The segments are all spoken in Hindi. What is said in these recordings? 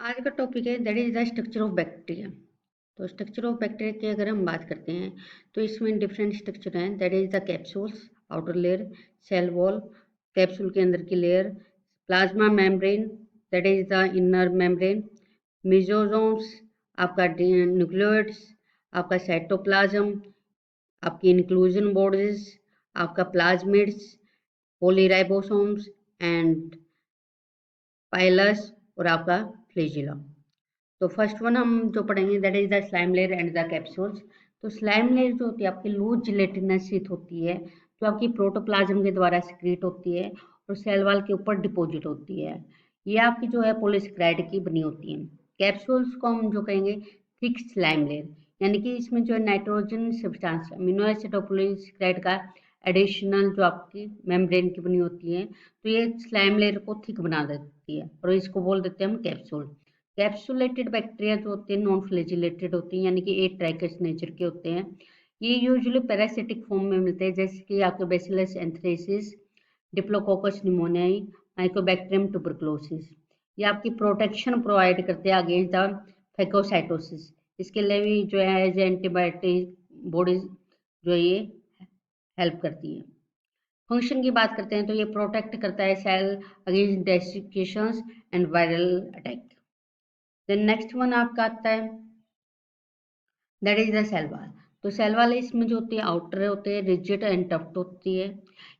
आज का टॉपिक है that is the structure of bacteria. तो स्ट्रक्चर ऑफ बैक्टीरिया की अगर हम बात करते हैं तो इसमें डिफरेंट स्ट्रक्चर हैं। That is the capsules, outer layer, cell wall, capsule के अंदर की layer, plasma membrane, that is the inner membrane, mesosomes, आपका न्यूक्लियोइड्स, आपका साइटोप्लाज्म, आपकी इंक्लूजन बॉडीज, आपका प्लाज्मिड्स, पॉलीराइबोसोम्स एंड पाइलस और आपका फ्लैजिला। तो फर्स्ट वन हम जो पढ़ेंगे that is the slime layer and the capsules. तो स्लाइम लेयर जो होती है आपकी लूज जिलेटिनस शीट होती है जो आपकी प्रोटोप्लाज्म के द्वारा सिक्रीट होती है और सेल वॉल के ऊपर डिपॉजिट होती है। ये आपकी जो है पॉलीसेकेराइड की बनी होती है। कैप्सूल्स को हम जो कहेंगे थिक स्लाइम लेयर, यानी कि इसमें जो है नाइट्रोजन सब्सटेंस अमीनो एसिड और पॉलीसेकेराइड का एडिशनल जो आपकी मेम्ब्रेन की बनी होती है, तो ये स्लाइम लेयर को थिक बना देती है और इसको बोल देते हैं हम कैप्सूल। कैप्सुलेटेड बैक्टीरिया जो होते हैं नॉन फ्लैजिलेटेड होते हैं, यानी कि ए ट्राइकस नेचर के होते हैं। ये यूजुअली पैरासिटिक फॉर्म में मिलते हैं, जैसे कि आपके bacillus anthracis, diplococcus निमोनियाई, Mycobacterium tuberculosis. ये आपकी प्रोटेक्शन प्रोवाइड करते हैं अगेंस्ट द फैगोसाइटोसिस। इसके लिए भी जो है एज एंटीबायोटिक बॉडीज जो है ये हेल्प करती है। फंक्शन की बात करते हैं तो ये प्रोटेक्ट करता है cell against desiccations and viral attack. Then next one आपका आता है that is the cell wall. तो सेल वॉल इसमें जो होती है आउटर होते हैं रिजिड एंड टफ्ट होती है।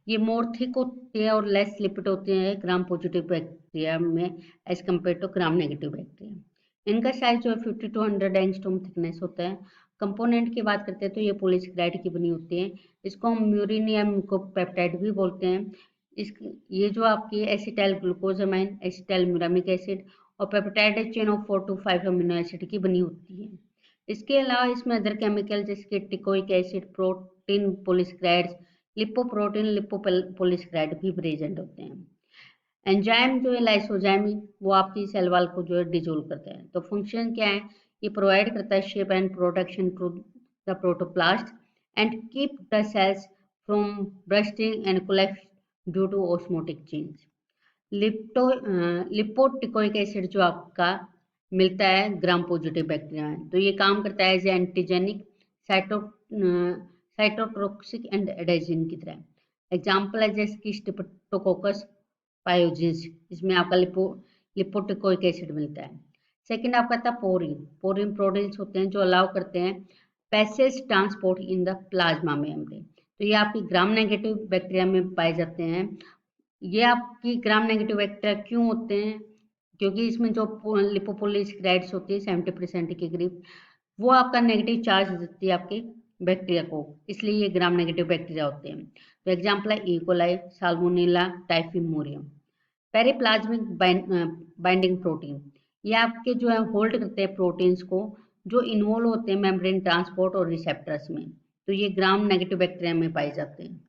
ये मोर थिक होती है और लेस लिपिड होती है ग्राम पॉजिटिव बैक्टीरिया में as compare to gram negative bacteria. इनका साइज जो है 50 to 100 एंगस्ट्रॉम थिकनेस होता है। कंपोनेंट की बात करते हैं तो ये पॉलीसेकेराइड की बनी होती है। इसको हम म्यूरिन या म्यूकोपेप्टाइड भी बोलते हैं। इस ये जो आपकी acetyl glucosamine, acetyl muramic acid और peptide chain of 4 to 5 amino acid की बनी होती है। इसके अलावा इसमें अदर केमिकल जैसे कि teichoic acid, protein polysaccharides, lipoprotein, lipopolysaccharide भी प्रेजेंट होते हैं। एंजाइम जो है लाइसोजाइम, वो आपकी सेल वॉल को जो है डिजोल्व करता है। तो फंक्शन क्या है, ये प्रोवाइड करता है shape and protection to the protoplast and keep the cells from bursting and collapse due to osmotic change. Lipoteichoic acid जो आपका मिलता है ग्राम पॉजिटिव बैक्टीरिया में, तो ये काम करता है as antigenic, cyto cytotoxic and adhesin की तरह। एग्जाम्पल है जैसे कि स्ट्रेप्टोकोकस पायोजिन्स, इसमें आपका लिपोटिकोइक एसिड मिलता है। सेकेंड आपका था पोरिन। पोरिन प्रोटीन्स होते हैं जो अलाउ करते हैं passage transport in the plasma membrane. तो ये आपकी ग्राम नेगेटिव बैक्टीरिया में पाए जाते हैं। ये आपकी ग्राम नेगेटिव बैक्टीरिया क्यों होते हैं, क्योंकि इसमें जो लिपोपोलीसेकेराइड्स होती है 70% के करीब, वो आपका नेगेटिव चार्ज देती है आपके बैक्टीरिया को, इसलिए ये ग्राम नेगेटिव बैक्टीरिया होते हैं। तो एग्जाम्पल है E coli, salmonella, टाइफिमोरियम। Periplasmic binding protein, ये आपके जो है होल्ड करते हैं प्रोटीन्स को जो इन्वॉल्व होते हैं मेम्ब्रेन ट्रांसपोर्ट और रिसेप्टर्स में, तो ये ग्राम नेगेटिव बैक्टीरिया में पाए जाते हैं।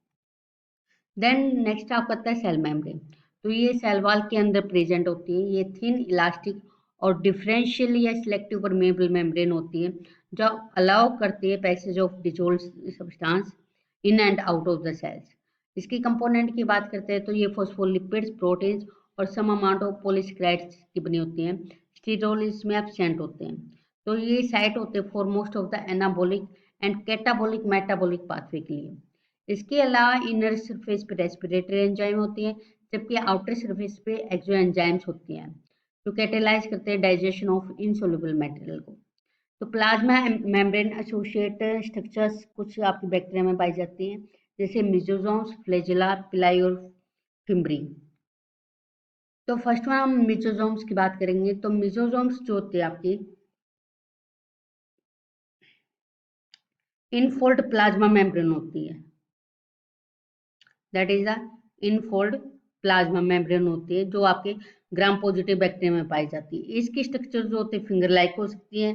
देन नेक्स्ट आपका आता है सेल मेम्ब्रेन। तो ये सेल वॉल के अंदर प्रेजेंट होती है। ये थिन इलास्टिक और डिफरेंशियली या सिलेक्टिव परमेबल मेम्ब्रेन होती है जो अलाउ करती है passage of dissolved substance in and out of the cells. इसकी कंपोनेंट की बात करते हैं तो ये फॉस्फोलिपिड्स, प्रोटीन्स और सम अमाउंट ऑफ पॉलीसेकेराइड्स की बनी होती हैं। स्टीरोल इसमें एब्सेंट होते हैं। तो ये साइट होते हैं for most of the anabolic and catabolic metabolic pathway के लिए। इसके अलावा इनर सरफेस पे रेस्पिरेटरी एंजाइम होती है, जबकि आउटर सरफेस पे एक्सो एंजाइम्स होती हैं जो कैटेलाइज करते हैं डाइजेशन ऑफ इनसोल्युबल मटेरियल को। तो प्लाज्मा मेम्ब्रेन एसोसिएट स्ट्रक्चर्स कुछ आपकी बैक्टीरिया में पाई जाती हैं, जैसे मिजोसोम्स, फ्लैजिला, पिलाई और फिम्ब्री। तो फर्स्ट वन हम मिजोसोम्स की बात करेंगे। तो मिजोसोम्स जो होती है आपकी इनफोल्ड प्लाज्मा मेम्ब्रेन होती है। That is the infold plasma membrane होती है जो आपके ग्राम पॉजिटिव बैक्टीरिया में पाई जाती है। इसकी स्ट्रक्चर जो होती है फिंगर लाइक हो सकती है,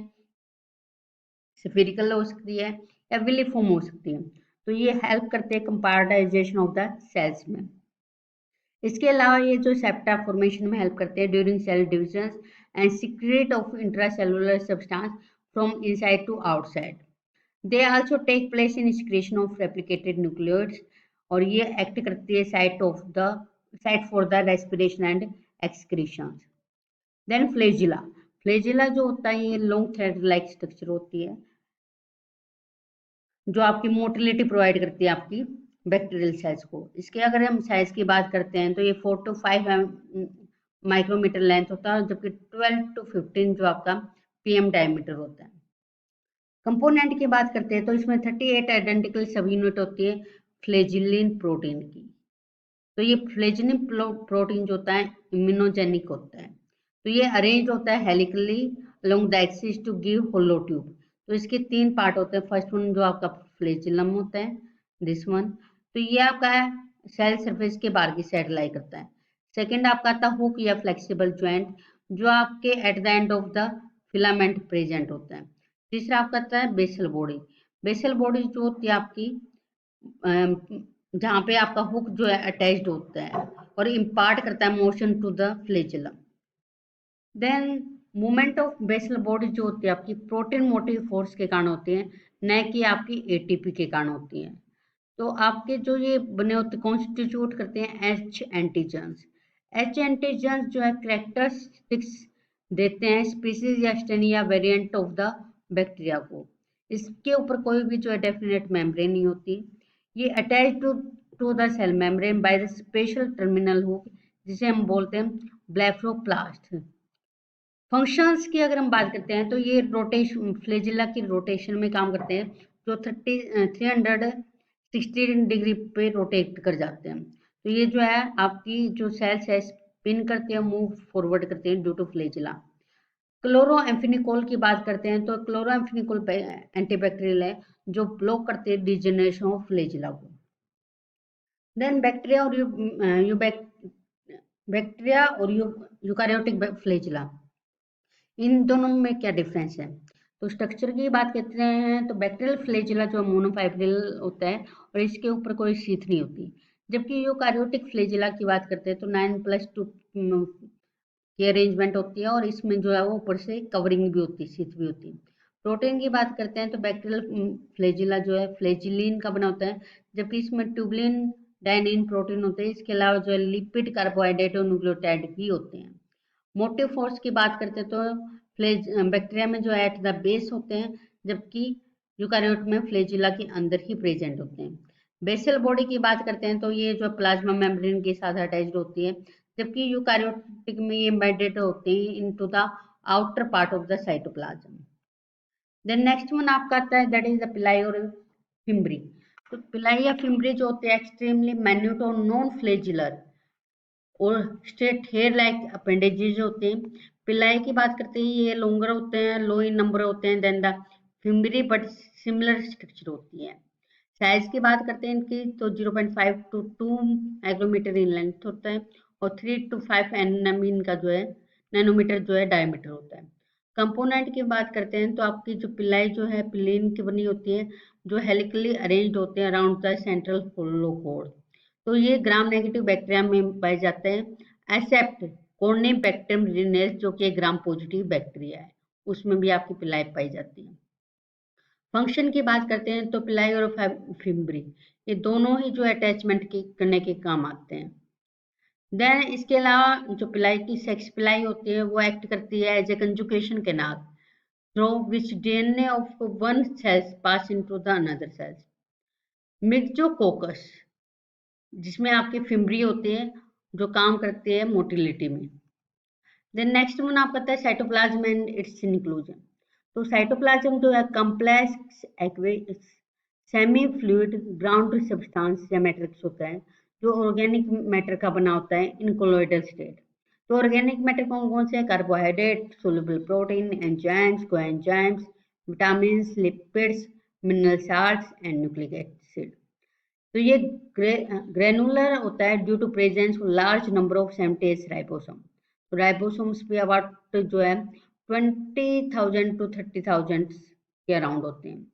स्फेरिकल हो सकती है या विलिफॉर्म हो सकती है। तो ये हेल्प करते हैं कंपार्टाइजेशन ऑफ द सेल्स में। इसके अलावा ये जो सेप्टा फॉर्मेशन में हेल्प करते हैं during cell division and secret of intracellular substance from inside to outside. They also take place in secretion of replicated nucleoids और ये एक्ट करती है site for the respiration and excretion. Then flagella. Flagella जो होता है ये लॉन्ग थ्रेड लाइक स्ट्रक्चर होती है जो आपकी मोटिलिटी प्रोवाइड करती है आपकी बैक्टीरियल सेल्स को। इसके अगर हम साइज की बात करते हैं तो ये 4 to 5 माइक्रोमीटर लेंथ होता है, जबकि 12 to 15 जो आपका पीएम डायमीटर होता है। कंपोनेंट की बात करते हैं तो इसमें 38 आइडेंटिकल सब यूनिट होती है फ्लैजिलिन प्रोटीन की। तो ये फ्लैजिलिन प्रोटीन जो होता है इम्यूनोजेनिक होता है। तो ये अरेंज होता है helically along the axis to give hollow tube. तो इसके 3 पार्ट होते हैं। फर्स्ट वन जो आपका फ्लैजिलम होता है, दिस वन, तो ये आपका सेल सरफेस के बाहर की साइड लाई करता है। सेकेंड आपका आता है हुक या फ्लेक्सिबल ज्वाइंट जो आपके at the end of the filament present होता है। तीसरा आपका आता है बेसल बॉडी। बेसल बॉडी जो होती है आपकी जहाँ पे आपका हुक जो है अटैच्ड होता है और इम्पार्ट करता है motion to the flagellum. Then movement of basal body जो होती है आपकी प्रोटीन मोटिव फोर्स के कारण होती है, न कि आपकी एटीपी के कारण होती है। तो आपके जो ये बने होते कॉन्स्टिट्यूट करते हैं एच एंटीजन्स। एच एंटीजन्स जो है कैरेक्टरिस्टिक्स देते हैं स्पीसीज या स्ट्रेन या वेरिएंट ऑफ द बैक्टीरिया को। इसके ऊपर कोई भी जो है डेफिनेट मेम्ब्रेन नहीं होती। ये attach to the cell membrane by the special terminal hook जिसे हम बोलते हैं ब्लेफरोप्लास्ट। फंक्शंस की अगर हम बात करते हैं तो ये रोटेशन फ्लैजिला की रोटेशन में काम करते हैं जो 360 डिग्री पे रोटेट कर जाते हैं। तो ये जो है आपकी जो सेल्स है स्पिन करते हैं, मूव फॉरवर्ड करते हैं ड्यू टू फ्लैजिला। क्लोरोएम्फेनिकोल की बात करते हैं तो क्लोरोएम्फेनिकोल एंटीबैक्टीरियल है जो ब्लॉक करते हैं डिजेनरेशन ऑफ फ्लैजिला को। देन बैक्टीरिया और बैक्टीरिया और यूकारियोटिक फ्लैजिला, इन दोनों में क्या डिफरेंस है? तो स्ट्रक्चर की बात करते हैं तो बैक्टीरियल फ्लैजिला जो मोनोफाइब्रिल होता है और इसके ऊपर कोई शीथ नहीं होती, जबकि यूकारियोटिक फ्लैजिला की बात करते हैं तो 9+2 की अरेंजमेंट होती है और इसमें जो है वो ऊपर से कवरिंग भी होती है, शीथ भी होती है। प्रोटीन की बात करते हैं तो बैक्टीरियल फ्लैजिला जो है फ्लैजिलिन का बना होता है, जबकि इसमें ट्यूबलिन डायनिन प्रोटीन होते हैं। इसके अलावा जो है लिपिड, कार्बोहाइड्रेट और न्यूक्लियोटाइड भी होते हैं। मोटिव फोर्स की बात करते हैं तो बैक्टीरिया में जो एट द बेस होते हैं, जबकि यूकारियोट में फ्लैजिला के अंदर ही प्रेजेंट होते हैं। बेसल बॉडी की बात करते हैं तो ये जो प्लाज्मा मेम्ब्रेन के साथ अटैच्ड होती है, जबकि यूकारियोटिक में ये एम्बेडेड होती है into the outer part of the cytoplasm. Then next one आपका आता है दैट इज द पिलाई और फिम्ब्री। तो पिलाई या फिम्ब्री जो होते हैं एक्सट्रीमली माइन्यूट और नॉन फ्लैजिलर और स्ट्रेट हेयर लाइक अपेंडेजेज होते हैं। पिलाई की बात करते हैं ये लॉन्गर होते हैं, लो इन नंबर होते हैं then the fimbriae, but similar structure होती है। साइज की बात करते हैं इनकी तो 0.5 to 2 माइक्रोमीटर इन लेंथ होता है और 3 to 5 एनएम इनका जो है नैनोमीटर जो है डायमीटर होता है। कंपोनेंट की बात करते हैं तो आपकी जो पिलाई जो है पिलीन की बनी होती है जो हेलिकली अरेंज्ड होते हैं around the central hollow core. तो ये ग्राम नेगेटिव बैक्टीरिया में पाए जाते हैं एक्सेप्ट कॉर्निबैक्टीरियम रिनेस जो कि ग्राम पॉजिटिव बैक्टीरिया है, उसमें भी आपकी पिलाई पाई जाती है। फंक्शन की बात करते हैं तो पिलाई और फिम्ब्री ये दोनों ही जो अटैचमेंट करने के काम आते हैं। देन इसके अलावा जो पिलाई की सेक्स पिलाई होती है वो एक्ट करती है as a conjugation canal through which DNA of one cells pass into the another cells. Myxococcus जिसमें आपकी फिम्ब्री होती है जो काम करती है मोटिलिटी में। देन नेक्स्ट वन आपका आता है साइटोप्लाज्म एंड इट्स इंक्लूजन। तो साइटोप्लाज्म जो है complex aqueous semi fluid ground substance या मैट्रिक्स होता है जो ऑर्गेनिक मैटर का बना होता है इन कोलोइडल स्टेट। तो ऑर्गेनिक मैटर कौन कौन से हैं? Carbohydrate, soluble protein, enzymes, coenzymes, vitamin, lipids, mineral salts and nucleic acid. तो ये ग्रेनुलर होता है due to presence large number of सेंटेज राइबोसोम। तो राइबोसोम्स भी अबाउट जो है 20,000 to 30,000 के अराउंड होते हैं।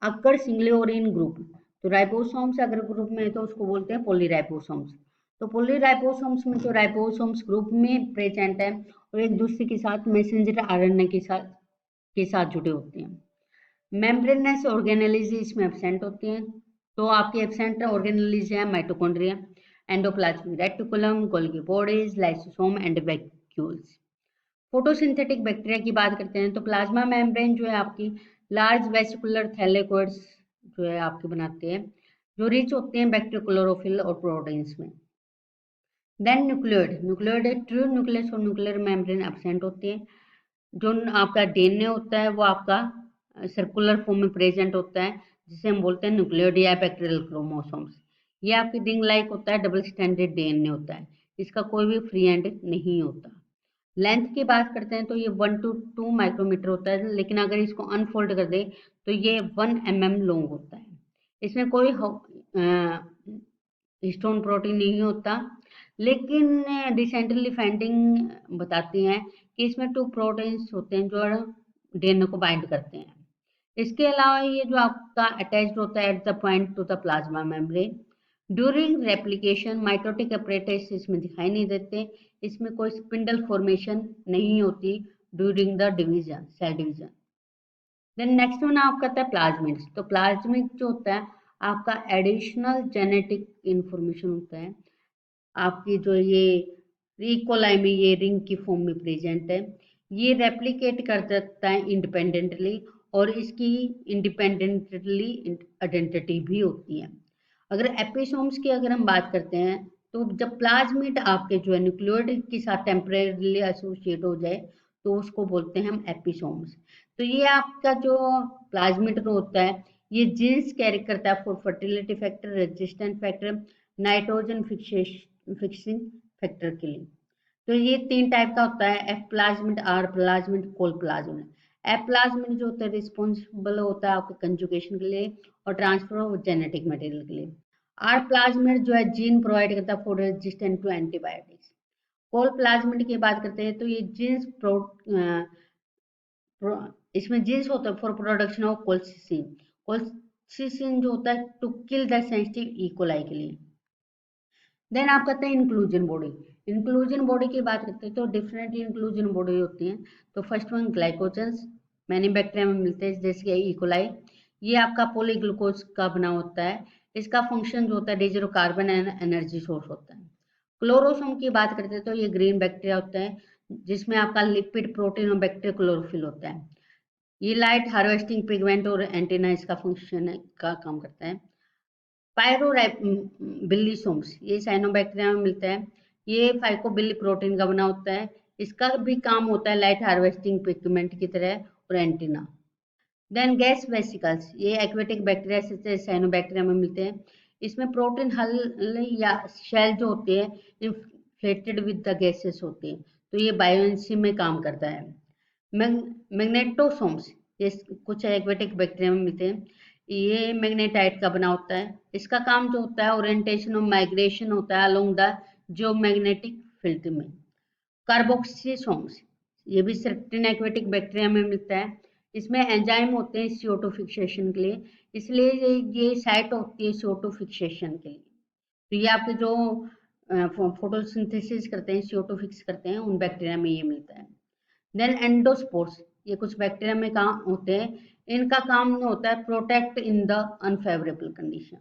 अक्कर सिंगली और इन ग्रुप। तो राइबोसोम्स अगर ग्रुप में है तो उसको बोलते हैं पॉलीराइबोसोम्स। तो पॉलीराइबोसोम्स में जो राइबोसोम्स ग्रुप में प्रेजेंट है और एक दूसरे के साथ मैसेंजर आरएनए के साथ जुड़े होते हैं। मेम्ब्रेनस ऑर्गेनेलिज इसमें एब्सेंट होती हैं। तो आपके एब्सेंट ऑर्गेनेलिज है mitochondria, endoplasmic reticulum, Golgi bodies, lysosome and vacuoles. Photosynthetic bacteria की बात करते हैं तो प्लाज्मा मेम्ब्रेन जो है आपकी लार्ज वेसिकुलर थैलेकोइड्स जो है आपके बनाते हैं, जो रिच होते हैं बैक्टीरिया क्लोरोफिल और प्रोटीन्स में। देन न्यूक्लियोइड ट्रू न्यूक्लियस और न्यूक्लियर मेम्ब्रेन एब्सेंट होते हैं। जो आपका डीएनए होता है वो आपका सर्कुलर फॉर्म में प्रेजेंट होता है, जिसे हम बोलते हैं न्यूक्लियोइड या बैक्टीरियल क्रोमोसोम्स। ये आपकी रिंग लाइक होता है, डबल स्टैंडर्ड डीएनए होता है, इसका कोई भी फ्री एंड नहीं होता। लेंथ की बात करते हैं तो ये 1 to 2 माइक्रोमीटर होता है, लेकिन अगर इसको अनफोल्ड कर दे तो ये 1 mm लॉन्ग होता है। इसमें कोई हिस्टोन प्रोटीन नहीं होता, लेकिन रिसेंटली फाइंडिंग बताती हैं कि इसमें 2 प्रोटीन्स होते हैं जो डीएनए को बाइंड करते हैं। इसके अलावा ये जो आपका अटैच्ड होता है at the point two the plasma membrane. During replication mitotic apparatus इसमें दिखाई नहीं देते, इसमें कोई स्पिंडल फॉर्मेशन नहीं होती during the division, cell division. Then next one आपका आता है प्लाज्मिड्स। तो प्लाज्मिड जो होता है आपका एडिशनल जेनेटिक इंफॉर्मेशन होता है, आपकी जो ये इकोलाई में ये रिंग की फॉर्म में प्रेजेंट है, ये रेप्लिकेट कर सकता है इंडिपेंडेंटली और इसकी इंडिपेंडेंटली आइडेंटिटी भी होती है। अगर एपिसोम्स की अगर हम बात करते हैं तो जब प्लाज्मिड आपके जो है न्यूक्लियोइड के साथ टेम्परेरली एसोसिएट हो जाए तो उसको बोलते हैं हम एपिसोम्स। तो ये आपका जो प्लाज्मिड होता है ये जीन्स कैरी करता है for fertility factor, resistant factor, nitrogen fixing factor के लिए। तो ये 3 टाइप का होता है, F plasmid, R plasmid, col plasmid. F plasmid जो होता है रिस्पॉन्सिबल होता है आपके कंजुगेशन के लिए और ट्रांसफर ऑफ जेनेटिक मटेरियल के लिए। आर प्लाज्मिड जो है जीन प्रोवाइड करता है for resistant to antibiotics. Col plasmid की बात करते हैं तो ये जीन्स इसमें जीन्स होता है for production of colicin. Colicin जो होता है to kill the sensitive E coli के लिए। देन आप कहते हैं इंक्लूजन बॉडी। इंक्लूजन बॉडी की बात करते हैं तो डिफरेंट इंक्लूजन बॉडी होती हैं। तो फर्स्ट वन ग्लाइकोजेंस, मैनी बैक्टीरिया में मिलते हैं जैसे कि इकोलाई। ये आपका पॉलीग्लूकोज का बना होता है, इसका फंक्शन जो होता है डिजरो कार्बन एनर्जी सोर्स होता है। क्लोरोसोम की बात करते हैं तो ये ग्रीन बैक्टीरिया होता है जिसमें आपका लिपिड, प्रोटीन और बैक्टीरिया क्लोरोफिल होता है। ये लाइट हार्वेस्टिंग पिगमेंट और एंटीना इसका फंक्शन का काम करता है। बिल्लीसोम्स ये साइनोबैक्टीरिया में मिलता है, ये फाइकोबिल्ली प्रोटीन का बना होता है, इसका भी काम होता है लाइट हार्वेस्टिंग पिगमेंट की तरह और एंटीना। देन गैस वेसिकल्स, ये एक्वेटिक बैक्टीरिया से साइनोबैक्टीरिया में मिलते हैं, इसमें प्रोटीन हल या शेल जो होते हैं इन्फ्लेटेड विद द गैसेस होते हैं, तो ये बायोएंसी में काम करता है। मैग्नेटोसोम्स ये कुछ एक्वेटिक बैक्टीरिया में मिलते हैं, ये मैग्नेटाइट का बना होता है, इसका काम जो होता है ओरिएंटेशन और माइग्रेशन होता है अलोंग द जियोमैग्नेटिक फील्ड में। कार्बोक्सिसोम्स ये भी सर्टेन एक्वेटिक बैक्टीरिया में मिलता है, इसमें एंजाइम होते हैं CO2 फिक्सेशन के लिए, इसलिए ये साइट होती है CO2 फिक्सेशन के लिए। तो ये आपके जो फोटोसिंथेसिस करते हैं CO2 फिक्स करते हैं उन बैक्टीरिया में ये मिलता है। देन एंडोस्पोर्स ये कुछ बैक्टीरिया में काम होते हैं, इनका काम होता है protect in the unfavourable condition.